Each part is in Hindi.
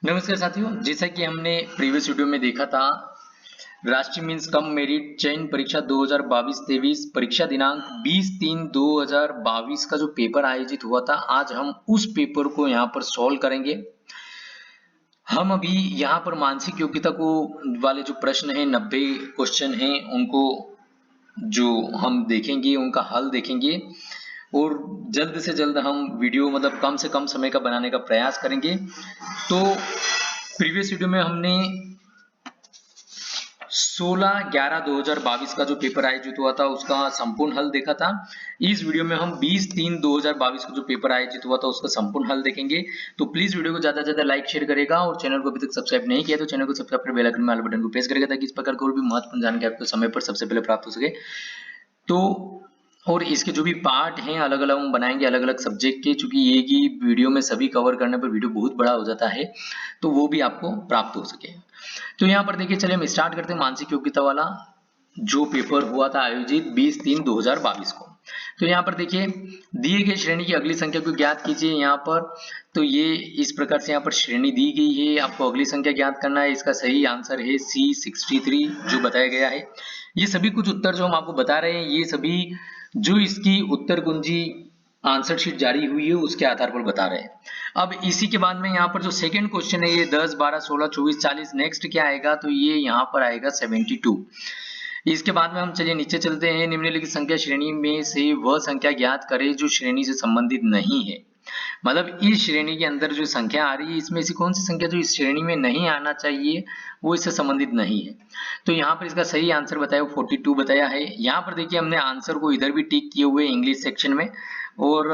नमस्कार साथियों, जैसा कि हमने प्रीवियस वीडियो में देखा था, राष्ट्रीय मीन्स कम मेरिट चयन परीक्षा 2022-23 परीक्षा दिनांक 20/3/2022 का जो पेपर आयोजित हुआ था, आज हम उस पेपर को यहाँ पर सॉल्व करेंगे। हम अभी यहाँ पर मानसिक योग्यता को वाले जो प्रश्न हैं, 90 क्वेश्चन हैं, उनको जो हम देखेंगे, उनका हल देखेंगे और जल्द से जल्द हम वीडियो मतलब कम से कम समय का बनाने का प्रयास करेंगे। तो प्रीवियस वीडियो में हमने 16/11/2022 का जो पेपर आयोजित हुआ था उसका संपूर्ण हल देखा था। इस वीडियो में हम 20/3/2022 को जो पेपर आयोजित हुआ था उसका संपूर्ण हल देखेंगे। तो प्लीज वीडियो को ज्यादा से ज्यादा लाइक शेयर करेगा और चैनल को अभी तक सब्सक्राइब नहीं किया तो चैनल को सब्सक्राइब कर बेल आइकन में ऑल बटन को प्रेस करेगा ताकि इस प्रकार कोई भी महत्वपूर्ण जानकारी आपको समय पर सबसे पहले प्राप्त हो सके। तो और इसके जो भी पार्ट हैं अलग अलग हम बनाएंगे अलग अलग सब्जेक्ट के, चूंकि एक ही वीडियो में सभी कवर करने पर वीडियो बहुत बड़ा हो जाता है तो वो भी आपको प्राप्त हो सके। तो यहाँ पर देखिए, चलिए हम स्टार्ट करते हैं मानसिक योग्यता वाला जो पेपर हुआ था आयोजित 20/3/2022 को। तो यहाँ पर देखिए, दिए गए श्रेणी की अगली संख्या को ज्ञात कीजिए। यहाँ पर तो ये इस प्रकार से यहाँ पर श्रेणी दी गई है, आपको अगली संख्या ज्ञात करना है। इसका सही आंसर है C63 जो बताया गया है। ये सभी कुछ उत्तर जो हम आपको बता रहे हैं, ये सभी जो इसकी उत्तर कुंजी आंसर शीट जारी हुई है उसके आधार पर बता रहे हैं। अब इसी के बाद में यहाँ पर जो सेकंड क्वेश्चन है, ये 10, 12, 16, 24, 40, नेक्स्ट क्या आएगा तो ये यहाँ पर आएगा 72। इसके बाद में हम चलिए नीचे चलते हैं। निम्नलिखित संख्या श्रेणी में से वह संख्या ज्ञात करें जो श्रेणी से संबंधित नहीं है। मतलब इस श्रेणी के अंदर जो संख्या आ रही है इसमें से कौन सी संख्या जो इस श्रेणी में नहीं आना चाहिए वो इससे संबंधित नहीं है। तो यहाँ पर इसका सही आंसर बताया 42 बताया है। यहाँ पर देखिए, हमने आंसर को इधर भी टिक किए हुए इंग्लिश सेक्शन में और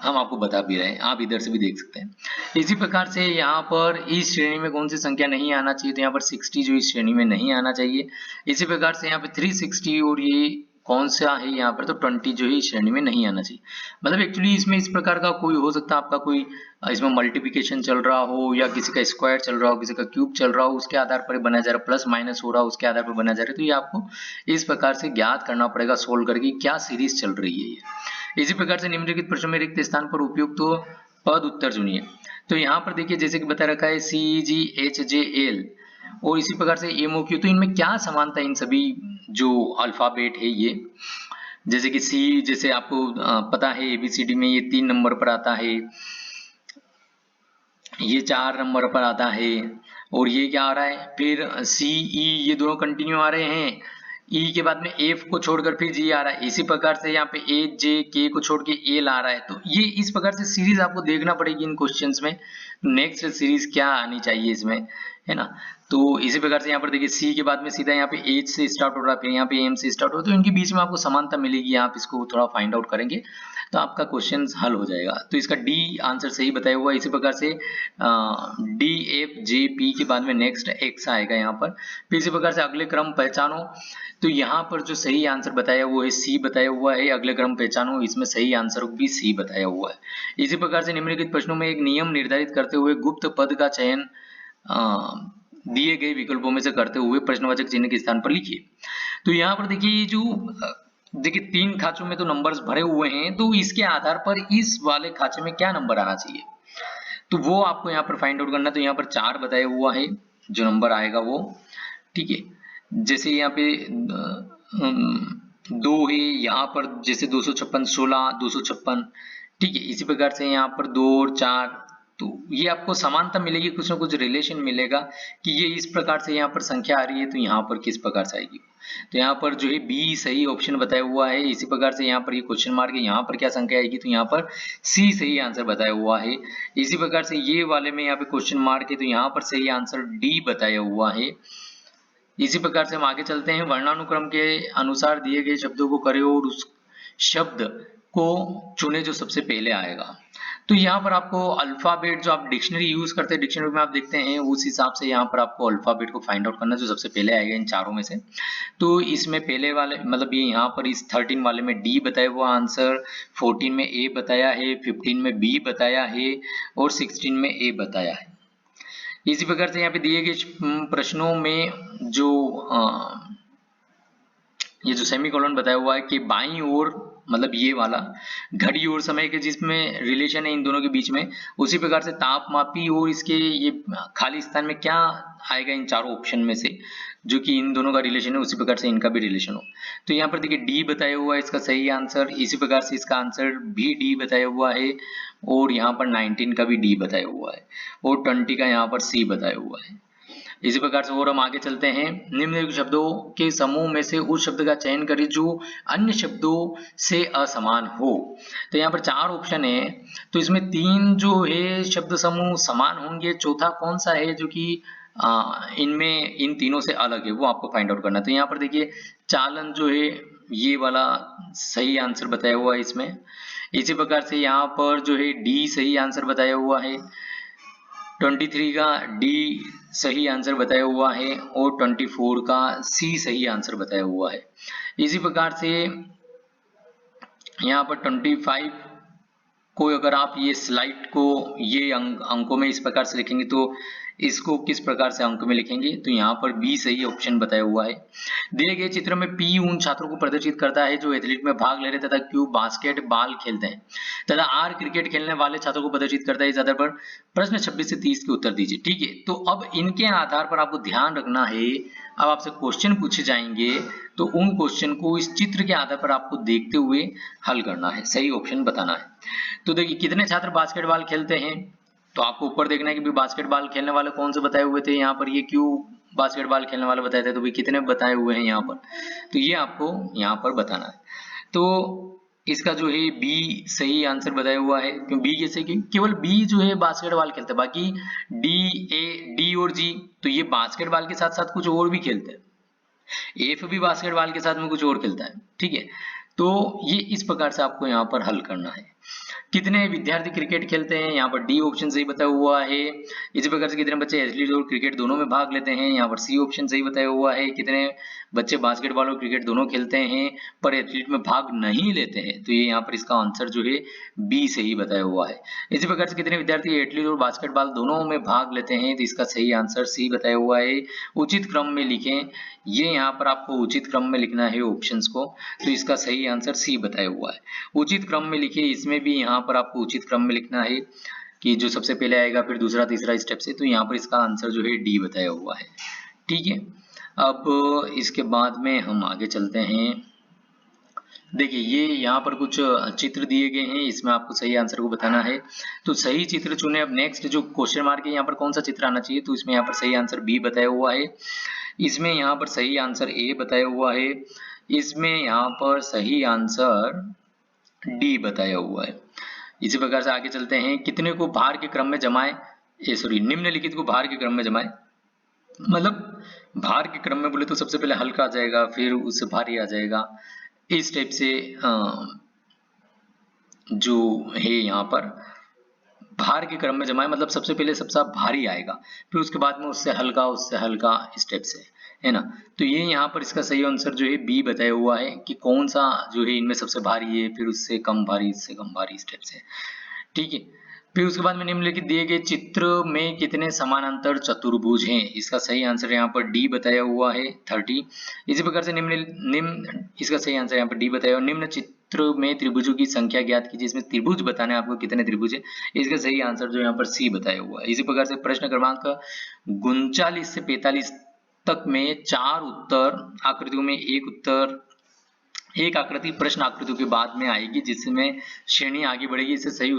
हम आपको बता भी रहे हैं, आप इधर से भी देख सकते हैं। इसी प्रकार से यहाँ पर इस श्रेणी में कौन सी संख्या नहीं आना चाहिए तो यहाँ पर 60 जो इस श्रेणी में नहीं आना चाहिए। इसी प्रकार से यहाँ पे 360 और ये कौन सा है यहाँ पर तो 20 जो है इस श्रेणी में नहीं आना चाहिए। मतलब एक्चुअली इसमें इस प्रकार का कोई हो सकता है, आपका कोई इसमें मल्टीप्लिकेशन चल रहा हो या किसी का स्क्वायर चल रहा हो, किसी का क्यूब चल रहा हो, उसके आधार पर बनाया जा रहा है, प्लस माइनस हो रहा हो उसके आधार पर बनाया जा रहा है। तो ये आपको इस प्रकार से ज्ञात करना पड़ेगा सोल्व करके क्या सीरीज चल रही है ये। इसी प्रकार से निम्नलिखित प्रश्न में रिक्त स्थान पर उपयुक्त तो पद उत्तर चुनिए। तो यहाँ पर देखिए, जैसे कि बता रखा है CGHJL और इसी प्रकार से MOQ, तो इनमें क्या समानता है इन सभी जो अल्फाबेट है ये। जैसे कि C, जैसे आपको पता है ABCD में ये 3 नंबर पर आता है, ये 4 नंबर पर आता है और ये क्या आ रहा है फिर CE, ये दोनों कंटिन्यू आ रहे हैं। E के बाद में F को छोड़कर फिर G आ रहा है। इसी प्रकार से यहाँ पे HJK को छोड़ के L आ रहा है। तो ये इस प्रकार से सीरीज आपको देखना पड़ेगी इन क्वेश्चंस में, नेक्स्ट सीरीज क्या आनी चाहिए इसमें, है ना। तो इसी प्रकार से यहाँ पर देखिए, C के बाद में सीधा यहाँ पे H से स्टार्ट हो रहा है, फिर यहाँ पे M से स्टार्ट हो रहा है, तो इनके बीच में आपको समानता मिलेगी। आप इसको थोड़ा फाइंड आउट करेंगे तो आपका क्वेश्चन हल हो जाएगा। तो इसका D आंसर सही बताया हुआ है। इसी प्रकार से DFJP के बाद में नेक्स्ट X आएगा यहाँ पर। फिर इसी प्रकार से अगले क्रम पहचानो, तो यहाँ पर जो सही आंसर बताया वो है C बताया हुआ है। अगले क्रम पहचानो, इसमें सही आंसर भी C बताया हुआ है। इसी प्रकार से निम्नलिखित प्रश्नों में एक नियम निर्धारित करते हुए गुप्त पद का चयन दिए गए विकल्पों में से करते हुए प्रश्नवाचक चिन्ह के स्थान पर लिखिए। तो यहाँ पर देखिए, जो देखिए 3 खांचों में तो नंबर्स भरे हुए हैं, तो इसके आधार पर इस वाले खांचे में क्या नंबर आना चाहिए तो वो आपको यहाँ पर फाइंड आउट करना है। तो यहाँ पर 4 बताया हुआ है जो नंबर आएगा वो, ठीक है। जैसे यहाँ पे 2 है, यहाँ पर जैसे 256, 16, 256, ठीक है। इसी प्रकार से यहाँ पर 2 और 4, तो ये आपको समानता मिलेगी, कुछ ना कुछ रिलेशन मिलेगा कि ये इस प्रकार से यहाँ पर संख्या आ रही है तो यहाँ पर किस प्रकार से आएगी। तो यहाँ पर जो है B सही ऑप्शन बताया हुआ है। इसी प्रकार से यहाँ पर ये क्वेश्चन मार्क है, यहाँ पर क्या संख्या आएगी तो यहाँ पर C सही आंसर बताया हुआ है। इसी प्रकार से ये वाले में यहाँ पे क्वेश्चन मार्क है तो यहाँ पर सही आंसर D बताया हुआ है। इसी प्रकार से हम आगे चलते हैं। वर्णानुक्रम के अनुसार दिए गए शब्दों को करें और उस शब्द को चुने जो सबसे पहले आएगा। तो यहाँ पर आपको अल्फाबेट जो आप डिक्शनरी यूज करते हैं, डिक्शनरी में आप देखते हैं उस हिसाब से यहाँ पर आपको अल्फाबेट को फाइंड आउट करना जो सबसे पहले आएगा इन चारों में से। तो इसमें पहले वाले मतलब ये यहाँ पर इस 13 वाले में D बताया हुआ आंसर, 14 में A बताया है, 15 में B बताया है और 16 में A बताया है। इसी प्रकार से यहाँ पे दिए गए प्रश्नों में जो ये जो सेमीकोलन बताया हुआ है कि बाईं ओर मतलब ये वाला घड़ी और समय के जिसमें रिलेशन है इन दोनों के बीच में, उसी प्रकार से तापमापी और इसके ये खाली स्थान में क्या आएगा इन चारों ऑप्शन में से, जो कि इन दोनों का रिलेशन है, उसी प्रकार से इनका भी रिलेशन हो। तो यहाँ पर देखिए डी बताया हुआ है इसका सही आंसर, इसी प्रकार से इसका आंसर भी डी बताया हुआ है, और यहाँ पर 19 का भी डी बताया हुआ है, और 20 का यहाँ पर सी बताया हुआ है। इसी प्रकार से और हम आगे चलते हैं। निम्नलिखित शब्दों के समूह में से उस शब्द का चयन करें जो अन्य शब्दों से असमान हो। तो यहाँ पर 4 ऑप्शन है, तो इसमें 3 जो है शब्द समूह समान होंगे, चौथा कौन सा है जो कि इनमें इन तीनों से अलग है, वो आपको फाइंड आउट करना है। तो यहाँ पर देखिए चालन जो है ये वाला सही आंसर बताया हुआ है इसमें। इसी प्रकार से यहाँ पर जो है डी सही आंसर बताया हुआ है, 23 का डी सही आंसर बताया हुआ है, और 24 का सी सही आंसर बताया हुआ है। इसी प्रकार से यहाँ पर 25 को अगर आप ये स्लाइड को ये अंकों में इस प्रकार से लिखेंगे तो इसको किस प्रकार से अंक में लिखेंगे, तो यहाँ पर बी सही ऑप्शन बताया हुआ है। दिए गए चित्र में पी उन छात्रों को प्रदर्शित करता है जो एथलीट में भाग ले रहे तथा क्यू बास्केटबॉल खेलते हैं तथा आर क्रिकेट खेलने वाले छात्रों को प्रदर्शित करता है। इस आधार पर प्रश्न 26 से 30 के उत्तर दीजिए। ठीक है, तो अब इनके आधार पर आपको ध्यान रखना है, अब आपसे क्वेश्चन पूछे जाएंगे तो उन क्वेश्चन को इस चित्र के आधार पर आपको देखते हुए हल करना है, सही ऑप्शन बताना है। तो देखिए कितने छात्र बास्केटबॉल खेलते हैं, तो आपको ऊपर देखना है कि बास्केटबॉल खेलने वाले कौन से बताए हुए थे, यहाँ पर ये क्यों बास्केटबॉल खेलने वाले बताए थे, तो भाई कितने बताए हुए हैं यहाँ पर, तो ये आपको यहाँ पर बताना है। तो इसका जो है बी सही आंसर बताया हुआ है, क्यों बी जैसे कि केवल बी जो है बास्केटबॉल खेलते हैं, बाकी डी और जी तो ये बास्केटबॉल के साथ साथ कुछ और भी खेलते हैं, एफ भी बास्केटबॉल के साथ में कुछ और खेलता है। ठीक है, तो ये इस प्रकार से आपको यहाँ पर हल करना है। कितने विद्यार्थी क्रिकेट खेलते हैं, यहाँ पर डी ऑप्शन सही बताया हुआ है। इसी प्रकार से कितने बच्चे एथलीट और क्रिकेट दोनों में भाग लेते हैं, यहाँ पर सी ऑप्शन सही बताया हुआ है। कितने बच्चे बास्केटबॉल और क्रिकेट दोनों खेलते हैं पर एथलीट में भाग नहीं लेते हैं, तो ये यहाँ पर इसका आंसर जो है बी सही बताया हुआ है। इसी प्रकार से कितने विद्यार्थी एथलीट और बास्केटबॉल दोनों में भाग लेते हैं, तो इसका सही आंसर सी बताया हुआ है। उचित क्रम में लिखें, ये यहाँ पर आपको उचित क्रम में लिखना है ऑप्शंस को, तो इसका सही आंसर सी बताया हुआ है। उचित क्रम में लिखिए, इसमें भी यहाँ पर आपको उचित क्रम में लिखना है कि जो सबसे पहले आएगा फिर दूसरा तीसरा स्टेप से, तो यहाँ पर इसका आंसर जो है डी बताया हुआ है। ठीक है, अब इसके बाद में हम आगे चलते हैं। देखिए ये यहाँ पर कुछ चित्र दिए गए हैं, इसमें आपको सही आंसर को बताना है, तो सही चित्र चुने। अब नेक्स्ट जो क्वेश्चन मार्क है यहाँ पर कौन सा चित्र आना चाहिए, तो इसमें यहाँ पर सही आंसर बी बताया हुआ है, इसमें यहाँ पर सही आंसर ए बताया हुआ है, इसमें यहाँ पर सही आंसर डी बताया हुआ है। इसी प्रकार से आगे चलते हैं। कितने को भार के क्रम में जमाएं, निम्नलिखित को भार के क्रम में जमाएं, मतलब भार के क्रम में बोले तो सबसे पहले हल्का आ जाएगा फिर उससे भारी आ जाएगा, इस टाइप से जो है यहाँ पर भार के क्रम में जमाएं, मतलब सबसे पहले सबसे भारी आएगा फिर उसके बाद में उससे हल्का स्टेप से, है ना। तो ये यहाँ पर इसका सही आंसर जो है बी बताया हुआ है कि कौन सा जो है इनमें सबसे भारी है, फिर उससे कम भारी, इससे कम भारी स्टेप से। ठीक है, फिर उसके बाद में निम्नलिखित दिए गए चित्र में कितने समानांतर चतुर्भुज हैं, इसका सही आंसर यहाँ पर डी बताया हुआ है 30। इसी प्रकार से निम्न इसका सही आंसर यहाँ पर डी बताया हुआ। निम्न चित्र में त्रिभुजों की संख्या ज्ञात कीजिए, इसमें त्रिभुज बताने आपको कितने त्रिभुज है, इसका सही आंसर जो यहाँ पर सी बताया हुआ है। इसी प्रकार से प्रश्न क्रमांक 39 से 45 तक में 4 उत्तर आकृतियों में एक आकृति प्रश्न आकृतियों के बाद में आएगी, जिसमें श्रेणी आगे बढ़ेगी, इससे सही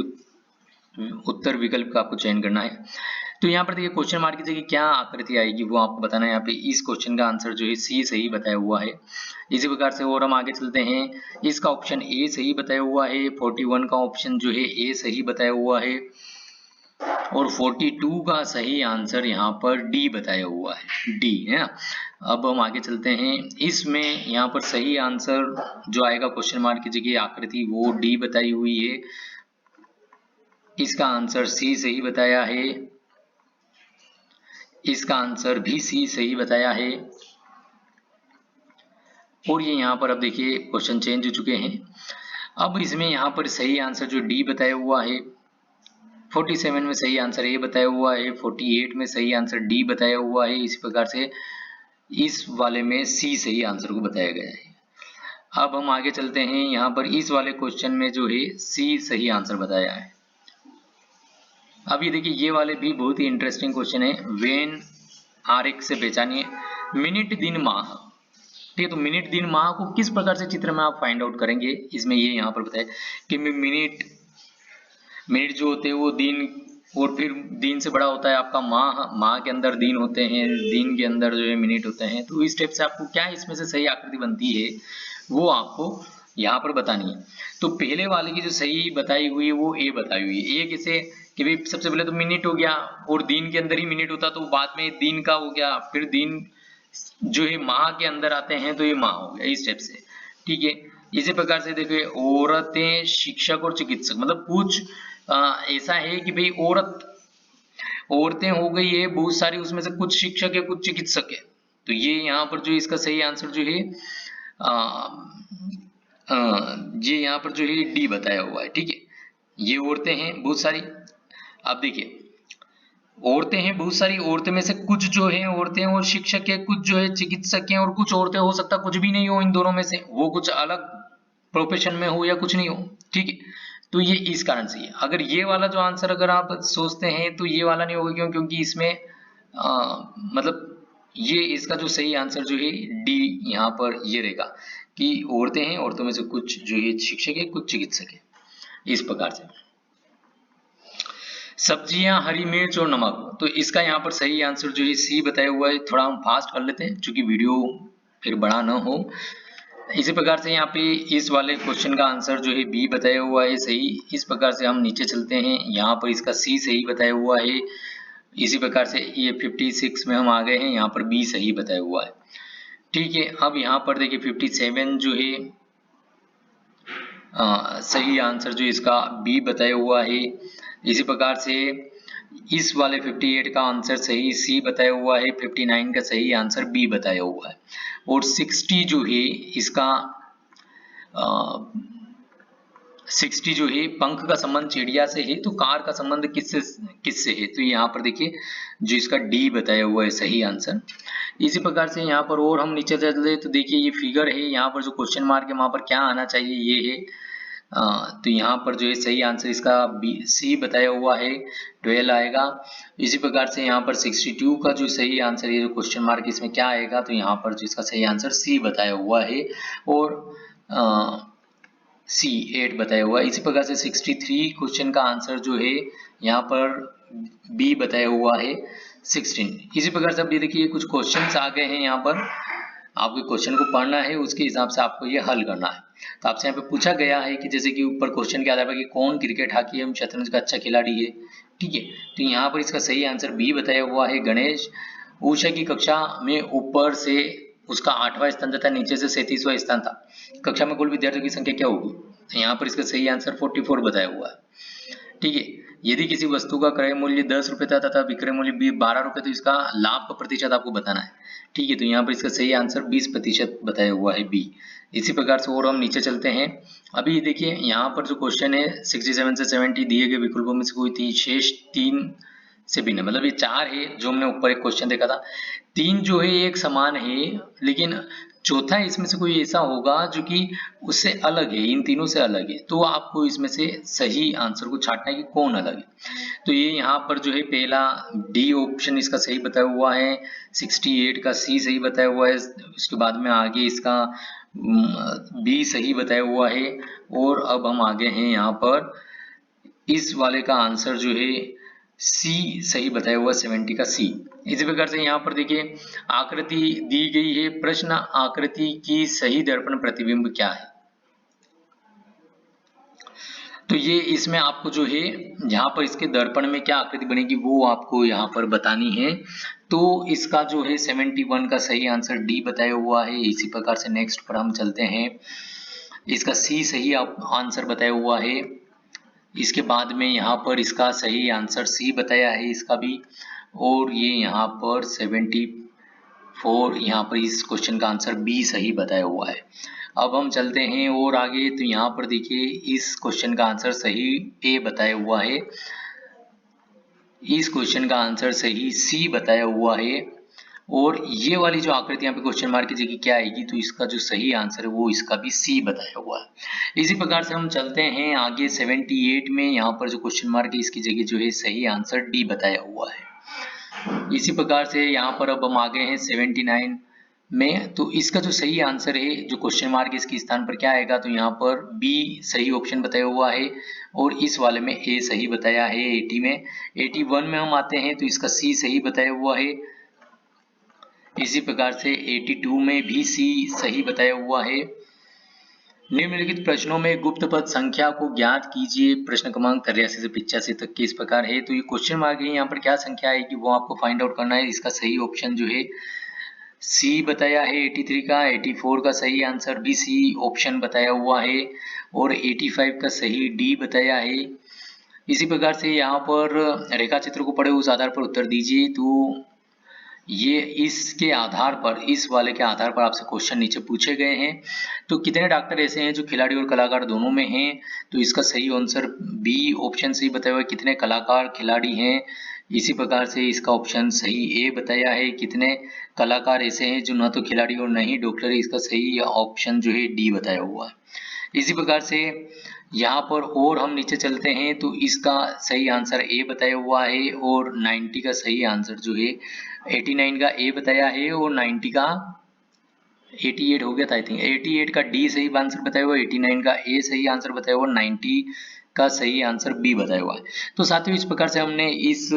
उत्तर विकल्प का आपको चयन करना है। तो यहाँ पर देखिए क्वेश्चन मार्क कीजिए कि क्या आकृति आएगी, वो आपको बताना है। यहाँ पे इस क्वेश्चन का आंसर जो है सी सही बताया हुआ है। इसी प्रकार से और हम आगे चलते हैं। इसका ऑप्शन ए सही बताया हुआ है, 41 का ऑप्शन जो है ए सही बताया हुआ है, और 42 का सही आंसर यहाँ पर डी बताया हुआ है, डी है ना। अब हम आगे चलते हैं। इसमें यहाँ पर सही आंसर जो आएगा क्वेश्चन मार्क की जगह आकृति, वो डी बताई हुई है, इसका आंसर सी सही बताया है, इसका आंसर भी सी सही बताया है। और ये यहाँ पर अब देखिए क्वेश्चन चेंज हो चुके हैं। अब इसमें यहाँ पर सही आंसर जो डी बताया हुआ है, 47 में सही आंसर ए बताया हुआ है, 48 में सही आंसर डी बताया हुआ है। इसी प्रकार से इस वाले में सी सही आंसर को बताया गया है। अब हम आगे चलते हैं। यहाँ पर इस वाले क्वेश्चन में जो है सी सही आंसर बताया है। अब ये देखिए, ये वाले भी बहुत ही इंटरेस्टिंग क्वेश्चन है। वेन आरेख से पहचानिए मिनट दिन माह। ठीक है, तो मिनट दिन माह को किस प्रकार से चित्र में आप फाइंड आउट करेंगे, इसमें ये यहाँ पर बताया कि मिनट जो होते हैं वो दिन, और फिर दिन से बड़ा होता है आपका माह, माह के अंदर दिन होते हैं, दिन के अंदर जो है मिनट होते हैं। तो इस स्टेप से आपको क्या इसमें से सही आकृति बनती है वो आपको यहाँ पर बतानी है। तो पहले वाले की जो सही बताई हुई है वो ए बताई हुई है। ए कैसे कि भाई सबसे पहले तो मिनट हो गया, और दिन के अंदर ही मिनट होता तो बाद में दिन का हो गया, फिर दिन जो है माह के अंदर आते हैं तो ये माह हो गया, इस स्टेप से। ठीक है, इसी प्रकार से देखिए औरतें, शिक्षक और चिकित्सक, मतलब कुछ ऐसा है कि भाई औरतें हो गई है बहुत सारी, उसमें से कुछ शिक्षक है कुछ चिकित्सक है। तो ये यहाँ पर जो इसका सही आंसर जो है ये यहाँ पर जो है डी बताया हुआ है। ठीक है, ये औरतें हैं बहुत सारी। अब देखिए औरतें हैं बहुत सारी, औरतें में से कुछ जो है औरतें और शिक्षक है, कुछ जो है चिकित्सक हैं, और कुछ औरतें हो सकता कुछ भी नहीं हो इन दोनों में से, वो कुछ अलग प्रोफेशन में हो या कुछ नहीं हो। ठीक है, तो ये इस कारण से है। अगर ये वाला जो आंसर अगर आप सोचते हैं तो ये वाला नहीं होगा, क्यों? क्योंकि इसमें मतलब ये इसका जो सही आंसर जो है डी यहाँ पर ये रहेगा कि औरतें हैं, औरतों में से कुछ जो है शिक्षक है कुछ चिकित्सक है, इस प्रकार से। सब्जियां, हरी मिर्च और नमक, तो इसका यहाँ पर सही आंसर जो है सी बताया हुआ है। थोड़ा हम फास्ट कर लेते हैं क्योंकि वीडियो फिर बड़ा ना हो। इसी प्रकार से यहाँ पे इस वाले क्वेश्चन का आंसर जो है बी बताया हुआ है सही। इस प्रकार से हम नीचे चलते हैं, यहाँ पर इसका सी सही बताया हुआ है। इसी प्रकार से ये 56 में हम आ गए हैं, यहाँ पर बी सही बताया हुआ है। ठीक है, अब यहाँ पर देखिए 57 जो है सही आंसर जो इसका बी बताया हुआ है। इसी प्रकार से इस वाले 58 का आंसर सही सी बताया हुआ है, 59 का सही आंसर बी बताया हुआ है, और 60 जो है इसका 60 जो है पंख का संबंध चिड़िया से है, तो कार का संबंध किससे है, तो यहाँ पर देखिए जो इसका डी बताया हुआ है सही आंसर। इसी प्रकार से यहाँ पर और हम नीचे चलते तो देखिए ये फिगर है, यहाँ पर जो क्वेश्चन मार्क है वहां पर क्या आना चाहिए ये है। तो यहाँ पर जो है सही आंसर इसका बी सी बताया हुआ है, 12 आएगा। इसी प्रकार से यहाँ पर 62 का जो सही आंसर है, जो क्वेश्चन मार्क इसमें क्या आएगा, तो यहाँ पर जो इसका सही आंसर सी बताया हुआ है, और सी 8 बताया हुआ है। इसी प्रकार से 63 क्वेश्चन का आंसर जो है यहाँ पर बी बताया हुआ है, 16। इसी प्रकार से अब ये देखिए कुछ क्वेश्चंस आ गए हैं, यहाँ पर आपको क्वेश्चन को पढ़ना है, उसके हिसाब से आपको ये हल करना है। तो आपसे यहाँ पे पूछा गया है कि जैसे कि ऊपर क्वेश्चन के आधार पर कि कौन क्रिकेट, हॉकी एवं शतरंज का अच्छा खिलाड़ी है। ठीक है, तो यहाँ पर इसका सही आंसर बी बताया हुआ है, गणेश। उषा की कक्षा में ऊपर से उसका 8वां स्थान तथा नीचे से 37वां स्थान था, कक्षा में कुल विद्यार्थियों की संख्या क्या होगी, तो यहाँ पर इसका सही आंसर 44 बताया हुआ है। ठीक है, यदि किसी वस्तु का क्रय मूल्य 10 रुपए था तथा विक्रय मूल्य 12 रुपए, तो इसका लाभ का प्रतिशत आपको बताना है। ठीक है, तो यहाँ पर इसका सही आंसर 20% बताया हुआ है, बी। इसी प्रकार से और हम नीचे चलते हैं। अभी देखिए यहाँ पर जो क्वेश्चन है 67 से 70 दिए गए विकल्पों में से कोई थी शेष 3 से भिन्न, मतलब ये 4 है जो हमने ऊपर एक क्वेश्चन देखा था, 3 जो है एक समान है, लेकिन चौथा इसमें से कोई ऐसा होगा जो कि उससे अलग है, इन तीनों से अलग है, तो आपको इसमें से सही आंसर को छांटना है कि कौन अलग है। तो ये यहाँ पर जो है पहला डी ऑप्शन इसका सही बताया हुआ है, 68 का सी सही बताया हुआ है, उसके बाद में आगे इसका बी सही बताया हुआ है, और अब हम आगे हैं यहाँ पर इस वाले का आंसर जो है सी सही बताया हुआ 70 का सी। इसी प्रकार से यहाँ पर देखिए आकृति दी गई है, प्रश्न आकृति की सही दर्पण प्रतिबिंब क्या है, तो ये इसमें आपको जो है यहाँ पर इसके दर्पण में क्या आकृति बनेगी वो आपको यहाँ पर बतानी है। तो इसका जो है 71 का सही आंसर डी बताया हुआ है। इसी प्रकार से नेक्स्ट पर हम चलते हैं, इसका सी सही आंसर बताया हुआ है। इसके बाद में यहाँ पर इसका सही आंसर सी बताया है इसका भी, और ये यहाँ पर 74 यहाँ पर इस क्वेश्चन का आंसर बी सही बताया हुआ है। अब हम चलते हैं और आगे, तो यहाँ पर देखिए इस क्वेश्चन का आंसर सही ए बताया हुआ है, इस क्वेश्चन का आंसर सही सी बताया हुआ है, और ये वाली जो आकृति यहाँ पे क्वेश्चन मार्क की जगह क्या आएगी, तो इसका जो सही आंसर है वो इसका भी सी बताया हुआ है। इसी प्रकार से हम चलते हैं आगे 78 में। यहाँ पर जो क्वेश्चन मार्क है इसकी जगह जो है सही आंसर डी बताया हुआ है। इसी प्रकार से यहाँ पर अब हम आ गए हैं 79 में। तो इसका जो सही आंसर है, जो क्वेश्चन मार्क इसके स्थान पर क्या आएगा, तो यहाँ पर बी सही ऑप्शन बताया हुआ है और इस वाले में ए सही बताया है 80 में। 81 में हम आते हैं तो इसका सी सही बताया हुआ है। इसी प्रकार से 82 में भी सी सही बताया हुआ है। निम्नलिखित प्रश्नों में गुप्त पद संख्या को ज्ञात कीजिए। प्रश्न क्रमांक 83 से 85 तक के इस प्रकार है। तो ये क्वेश्चन मार्क है, यहाँ पर क्या संख्या आएगी वो आपको फाइंड आउट करना है। इसका सही ऑप्शन जो है सी बताया है 83 का। 84 का सही आंसर भी सी ऑप्शन बताया हुआ है और 85 का सही डी बताया है। इसी प्रकार से यहाँ पर रेखा चित्र को पढ़े उस आधार पर उत्तर दीजिए। तो ये इसके आधार पर, इस वाले के आधार पर आपसे क्वेश्चन नीचे पूछे गए हैं। तो कितने डॉक्टर ऐसे हैं जो खिलाड़ी और कलाकार दोनों में हैं, तो इसका सही आंसर बी ऑप्शन सही बताया हुआ है, कितने कलाकार खिलाड़ी हैं। इसी प्रकार से इसका ऑप्शन सही ए बताया है, कितने कलाकार ऐसे हैं जो न तो खिलाड़ी और न ही डॉक्टर है। इसका सही ऑप्शन जो है डी बताया हुआ है। इसी प्रकार से यहाँ पर और हम नीचे चलते हैं तो इसका सही आंसर ए बताया हुआ है और 90 का सही आंसर जो है 89 का ए बताया है और 90 का 88 हो गया था आई थिंक। 88 का डी सही आंसर बताया हुआ, 89 का ए सही आंसर बताया हुआ, 90 का सही आंसर बी बताया हुआ है। तो साथियों इस प्रकार से हमने इस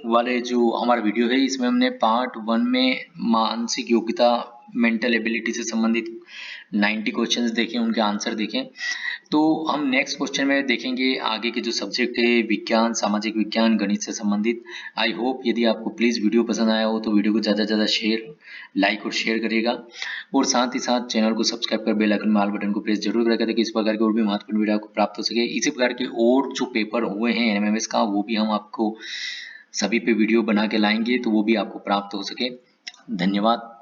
वाले जो हमारा वीडियो है इसमें हमने पार्ट 1 में मानसिक योग्यता, मेंटल एबिलिटी से संबंधित 90 क्वेश्चंस देखें, उनके आंसर देखें। तो हम नेक्स्ट क्वेश्चन में देखेंगे आगे के जो सब्जेक्ट है विज्ञान, सामाजिक विज्ञान, गणित से संबंधित। आई होप यदि आपको प्लीज वीडियो पसंद आया हो तो वीडियो को ज़्यादा से ज़्यादा शेयर, लाइक और शेयर करिएगा और साथ ही साथ चैनल को सब्सक्राइब कर बेल आइकन में ऑल बटन को प्रेस जरूर करेगा ताकि इस प्रकार के और भी महत्वपूर्ण वीडियो आपको प्राप्त हो सके। इसी प्रकार के और जो पेपर हुए हैं एमएमएस का वो भी हम आपको सभी पे वीडियो बना के लाएंगे तो वो भी आपको प्राप्त हो सके। धन्यवाद।